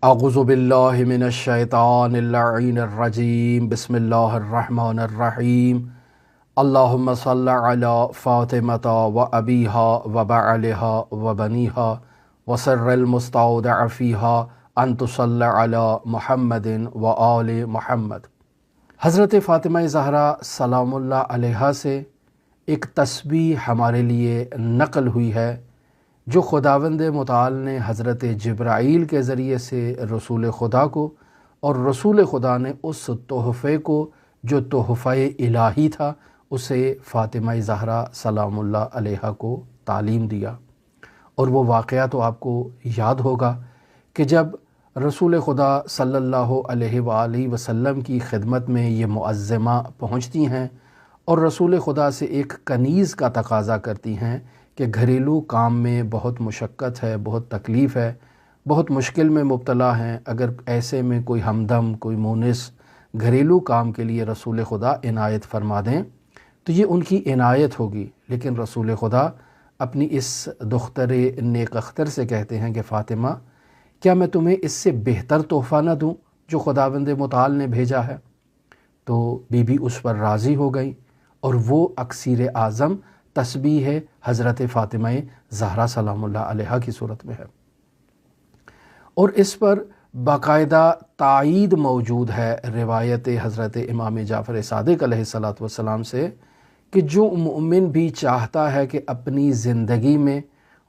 अऊज़ु बिल्लाहि मिनश शैतानिर रजीम बिस्मिल्लाहिर्रहमानिर्रहीम अल्लाहुम्मा सल्लि अला फ़ातिमता व अबीहा व बअलिहा व बनीहा व सिर्रिल मुस्तौदअ फ़ीहा अन तुसल्लि अला मुहम्मदिन व आलि मुहम्मद। हज़रत फ़ातिमा ज़हरा सलामुल्लाह अलैहा से एक तस्बीह हमारे लिए नक़ल हुई है जो खुदावंद मुताल ने हज़रत जिब्राईल के ज़रिए से रसूल खुदा को और रसूल खुदा ने उस तोहफ़े को जो तोहफ़े इलाही था उसे फ़ातिमा ज़हरा सलामुल्लाह अलैहा को तालीम दिया। और वो वाक़या तो आपको याद होगा कि जब रसूल खुदा सल्लल्लाहु अलैहि वसल्लम की खिदमत में ये मुअज़्ज़मा पहुँचती हैं और रसूल खुदा से एक कनीज़ का तकाज़ा करती हैं कि घरेलू काम में बहुत मुशक्क़त है, बहुत तकलीफ़ है, बहुत मुश्किल में मुब्तला हैं। अगर ऐसे में कोई हमदम, कोई मोनिस घरेलू काम के लिए रसूल खुदा इनायत फ़रमा दें तो ये उनकी इनायत होगी। लेकिन रसूल खुदा अपनी इस दुख्तर नेक अख्तर से कहते हैं कि फ़ातिमा, क्या मैं तुम्हें इससे बेहतर तोहफ़ा न दूँ जो खुदावंद मुताल ने भेजा है? तो बीबी उस पर राज़ी हो गई और वो अक्सीर आज़म तस्बीह है हज़रत फ़ातिमा ज़हरा सलामुल्लाह अलैहा की सूरत में है। और इस पर बाकायदा तायीद मौजूद है रिवायत हज़रत इमाम जाफ़र सादिक़ अलैहिस्सलातु वस्सलाम से कि जो मुमिन भी चाहता है कि अपनी ज़िंदगी में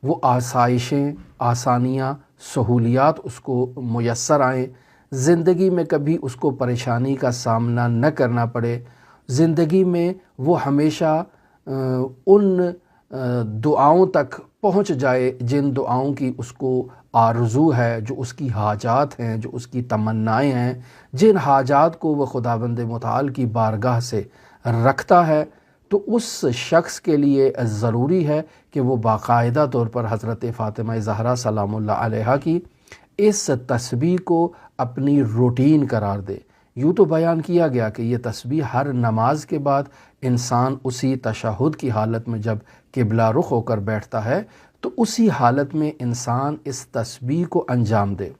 वो आसाइशें, आसानियाँ, सहूलियात उसको मुयस्सर आएँ, ज़िंदगी में कभी उसको परेशानी का सामना न करना पड़े, ज़िंदगी में वो हमेशा उन दुआओं तक पहुँच जाए जिन दुआओं की उसको आरज़ू है, जो उसकी हाजात हैं, जो उसकी तमन्नाएँ हैं, जिन हाजात को वह खुदावंद मुताल की बारगाह से रखता है, तो उस शख्स के लिए ज़रूरी है कि वो बाकायदा तौर पर हज़रत फ़ातिमा ज़हरा सलामुल्लाह अलैहा की इस तस्बीह को अपनी रूटीन करार दे। यूँ तो बयान किया गया कि ये तस्बीह हर नमाज के बाद इंसान उसी तशहुद की हालत में जब किबला रुख होकर बैठता है तो उसी हालत में इंसान इस तस्बीह को अंजाम दे।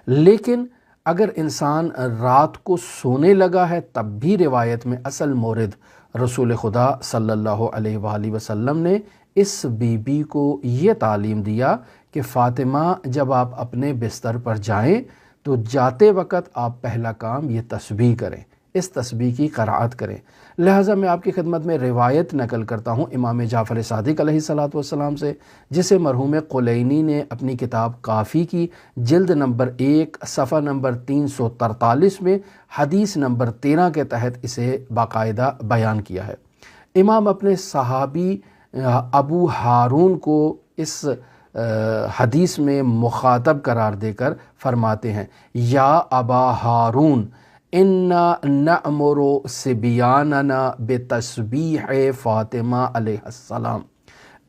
लेकिन अगर इंसान रात को सोने लगा है तब भी रिवायत में असल मोरिद रसूल खुदा सल्लल्लाहु अलैहि वसल्लम ने इस बीबी को ये तालीम दिया कि फ़ातिमा, जब आप अपने बिस्तर पर जाएं तो जाते वक़्त आप पहला काम ये तस्बीह करें, इस तस्बीह की क़राअत करें। लिहाजा मैं आपकी खिदमत में रिवायत नकल करता हूँ इमाम जाफ़र सादिक़ अलैहिस्सलातु वस्सलाम से, जिसे मरहूम कुलैनी ने अपनी किताब काफ़ी की जिल्द नंबर 1 सफ़ा नंबर 343 में हदीस नंबर 13 के तहत इसे बाकायदा बयान किया है। इमाम अपने सहाबी अबू हारून को इस हदीस में मुखातब करार देकर फरमाते हैं, या अबा हारून इन्ना नअमुरु सिबियानना बेतस्बीह फ़ातिमा अलैहिस्सलाम।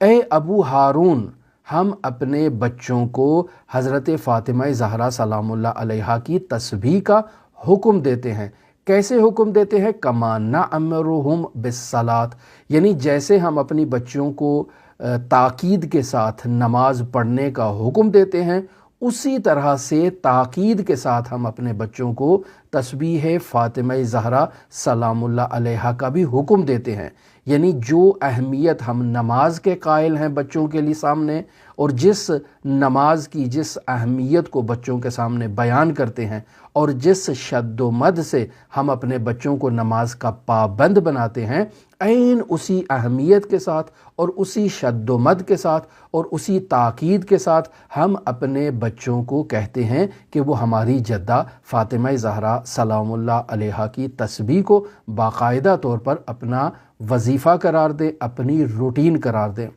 ए अबू हारून, हम अपने बच्चों को हज़रत फ़ातिमा ज़हरा सलामुल्लाह अलैहा की तस्बीह का हुक्म देते हैं। कैसे हुक्म देते हैं? कमा नअमुरुहुम बिस्सलात, यानी जैसे हम अपनी बच्चों को ताकीद के साथ नमाज पढ़ने का हुक्म देते हैं, उसी तरह से ताकीद के साथ हम अपने बच्चों को तस्बीह फ़ातिमा ज़हरा सलामुल्लाह अलैहा का भी हुक्म देते हैं। यानी जो अहमियत हम नमाज के कायल हैं बच्चों के लिए सामने, और जिस नमाज की जिस अहमियत को बच्चों के सामने बयान करते हैं और जिस शद्दोमद से हम अपने बच्चों को नमाज का पाबंद बनाते हैं, ऐन उसी अहमियत के साथ और उसी शद्दोमद के साथ और उसी ताकीद के साथ हम अपने बच्चों को कहते हैं कि वो हमारी जद्दा फ़ातिमा ज़हरा सलामुल्लाह अलैहा की तस्बीह को बाकायदा तौर पर अपना वजीफ़ा करार दें, अपनी रूटीन करार दें।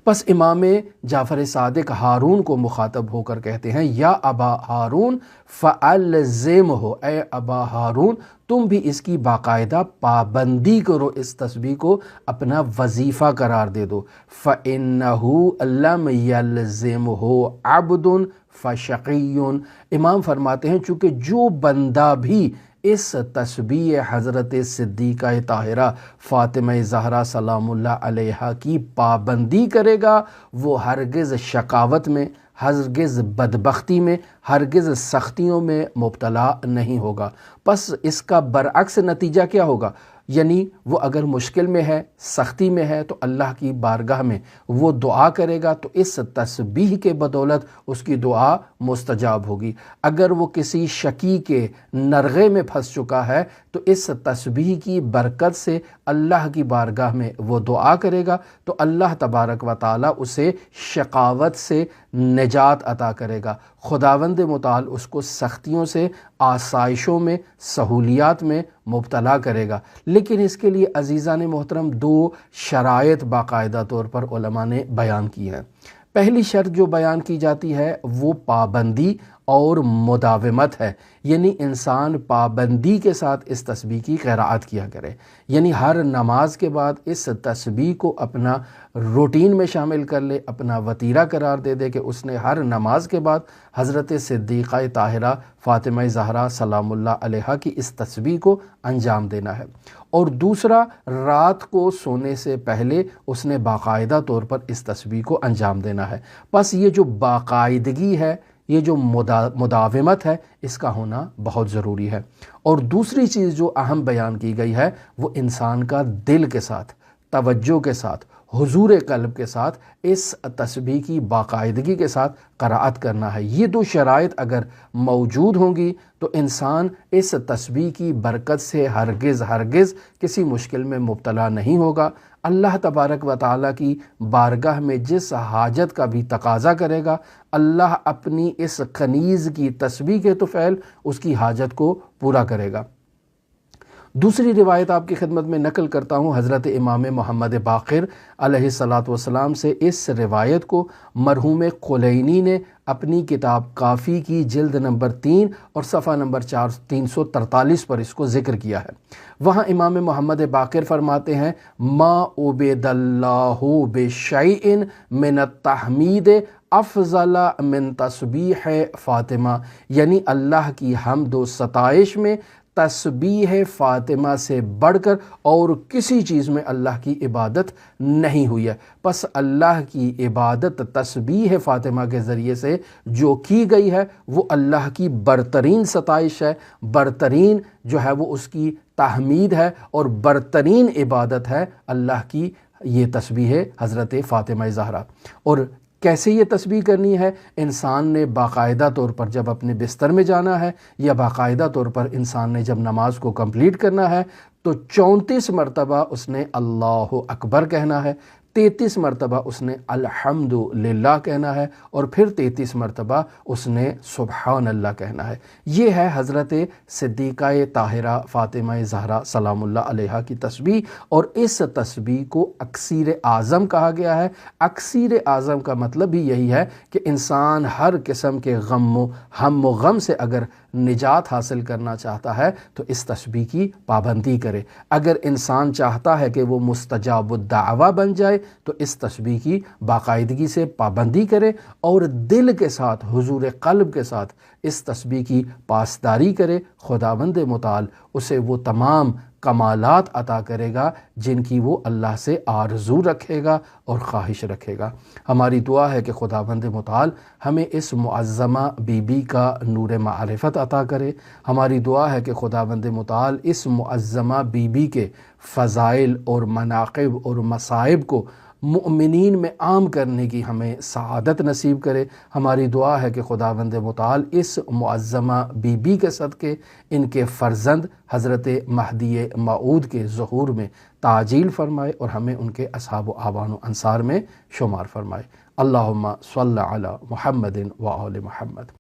बस इमाम जाफ़र सादिक़ हारून को मुखातब होकर कहते हैं, या अबा हारून फ़अल्ज़िमहु, ए अबा हारून तुम भी इसकी बाकायदा पाबंदी करो, इस तस्बीह को अपना वजीफ़ा करार दे दो। फ़इन्नहु लम यल्ज़िमहु अब्दुन फ़शक़ियुन, इमाम फरमाते हैं चूँकि जो बंदा भी इस तस्बीह हज़रत सिद्दीक़ा ताहिरा फ़ातिमा ज़हरा सलामुल्लाह अलैहा की पाबंदी करेगा, वो हरगिज़ शकावत में, ہرگز بدبختی میں، ہرگز سختیوں میں مبتلا نہیں ہوگا۔ پس اس کا برعکس نتیجہ کیا ہوگا؟ یعنی وہ اگر مشکل میں ہے، سختی میں ہے، تو اللہ کی بارگاہ میں وہ دعا کرے گا تو اس تسبیح کے بدولت اس کی دعا مستجاب ہوگی۔ اگر وہ کسی شکی کے نرغے میں پھنس چکا ہے تو اس تسبیح کی برکت سے اللہ کی بارگاہ میں وہ دعا کرے گا تو اللہ تبارک و تعالی اسے شقاوت سے نجات عطا کرے گا۔ خداوند متعال اس کو سختیوں سے آسائشوں میں، سہولیات میں مبتلا کرے گا۔ لیکن اس کے لیے عزیزان محترم 2 شرائط باقاعدہ طور پر علماء نے بیان کی ہیں۔ پہلی شرط جو بیان کی جاتی ہے وہ پابندی اور مداومت ہے، یعنی انسان پابندی کے ساتھ اس تسبیح کی قراءت کیا کرے، یعنی ہر نماز کے بعد اس تسبیح کو اپنا روٹین میں شامل کر لے، اپنا وتیرہ قرار دے دے کہ اس نے ہر نماز کے بعد حضرت صدیقہ طاہرہ فاطمہ زہرا سلام اللہ علیہا کی اس تسبیح کو انجام دینا ہے۔ اور دوسرا، رات کو سونے سے پہلے اس نے باقاعدہ طور پر اس تسبیح کو انجام دینا ہے۔ بس یہ جو باقاعدگی ہے، یہ جو مداومت ہے، اس کا ہونا بہت ضروری ہے۔ اور دوسری چیز جو اہم بیان کی گئی ہے وہ انسان کا دل کے ساتھ، توجہ کے ساتھ، حضور قلب کے ساتھ اس تسبیح کی باقاعدگی کے ساتھ قراءت کرنا ہے۔ یہ 2 شرائط اگر موجود ہوں گی تو انسان اس تسبیح کی برکت سے ہرگز کسی مشکل میں مبتلا نہیں ہوگا۔ اللہ تبارک و تعالیٰ کی بارگاہ میں جس حاجت کا بھی تقاضا کرے گا، اللہ اپنی اس کنیز کی تسبیح کے طفیل اس کی حاجت کو پورا کرے گا۔ دوسری روایت آپ کی خدمت میں نقل کرتا ہوں حضرت امام محمد باقر علیہ السلام سے۔ اس روایت کو مرحوم کلینی نے اپنی کتاب کافی کی جلد نمبر 3 اور صفحہ نمبر 343 پر اس کو ذکر کیا ہے۔ وہاں امام محمد باقر فرماتے ہیں ما عبد اللہ بشیء من التحمید افضل من تسبیح فاطمہ، یعنی اللہ کی حمد و ستائش میں تسبیح فاطمہ سے بڑھ کر اور کسی چیز میں اللہ کی عبادت نہیں ہوئی ہے۔ پس اللہ کی عبادت تسبیح فاطمہ کے ذریعے سے جو کی گئی ہے وہ اللہ کی برترین ستائش ہے، برترین جو ہے وہ اس کی تحمید ہے اور برترین عبادت ہے اللہ کی یہ تسبیح حضرت فاطمہ زہرا۔ اور کیسے یہ تسبیح کرنی ہے؟ انسان نے باقاعدہ طور پر جب اپنے بستر میں جانا ہے یا باقاعدہ طور پر انسان نے جب نماز کو کمپلیٹ کرنا ہے تو 34 مرتبہ اس نے اللہ اکبر کہنا ہے، 33 مرتبہ اس نے الحمدللہ کہنا ہے اور پھر 33 مرتبہ اس نے سبحان اللہ کہنا ہے۔ یہ ہے حضرت صدیقہ طاہرہ فاطمہ زہرا سلام اللہ علیہا کی تسبیح، اور اس تسبیح کو اکسیر اعظم کہا گیا ہے۔ اکسیر اعظم کا مطلب بھی یہی ہے کہ انسان ہر قسم کے ہم و غم سے اگر نجات حاصل کرنا چاہتا ہے تو اس تسبیح کی پابندی کرے۔ اگر انسان چاہتا ہے کہ وہ مستجاب الدعوہ بن جائے تو اس تسبیح کی باقاعدگی سے پابندی کرے اور دل کے ساتھ، حضور قلب کے ساتھ اس تسبیح کی پاسداری کرے۔ خداوند متعال اسے وہ تمام کمالات عطا کرے گا جن کی وہ اللہ سے آرزو رکھے گا اور خواہش رکھے گا۔ ہماری دعا ہے کہ خداوند متعال ہمیں اس معظمہ بی بی کا نور معرفت عطا کرے۔ ہماری دعا ہے کہ خداوند متعال اس معظمہ بی بی کے فضائل اور مناقب اور مصائب کو مؤمنین میں عام کرنے کی ہمیں سعادت نصیب کرے۔ ہماری دعا ہے کہ خداوند متعال اس معظمہ بی بی کے صدقے ان کے فرزند حضرت مہدی موعود کے ظہور میں تعجیل فرمائے اور ہمیں ان کے اصحاب و اعوان و انصار میں شمار فرمائے۔ اللہم صلی علی محمد و آل محمد۔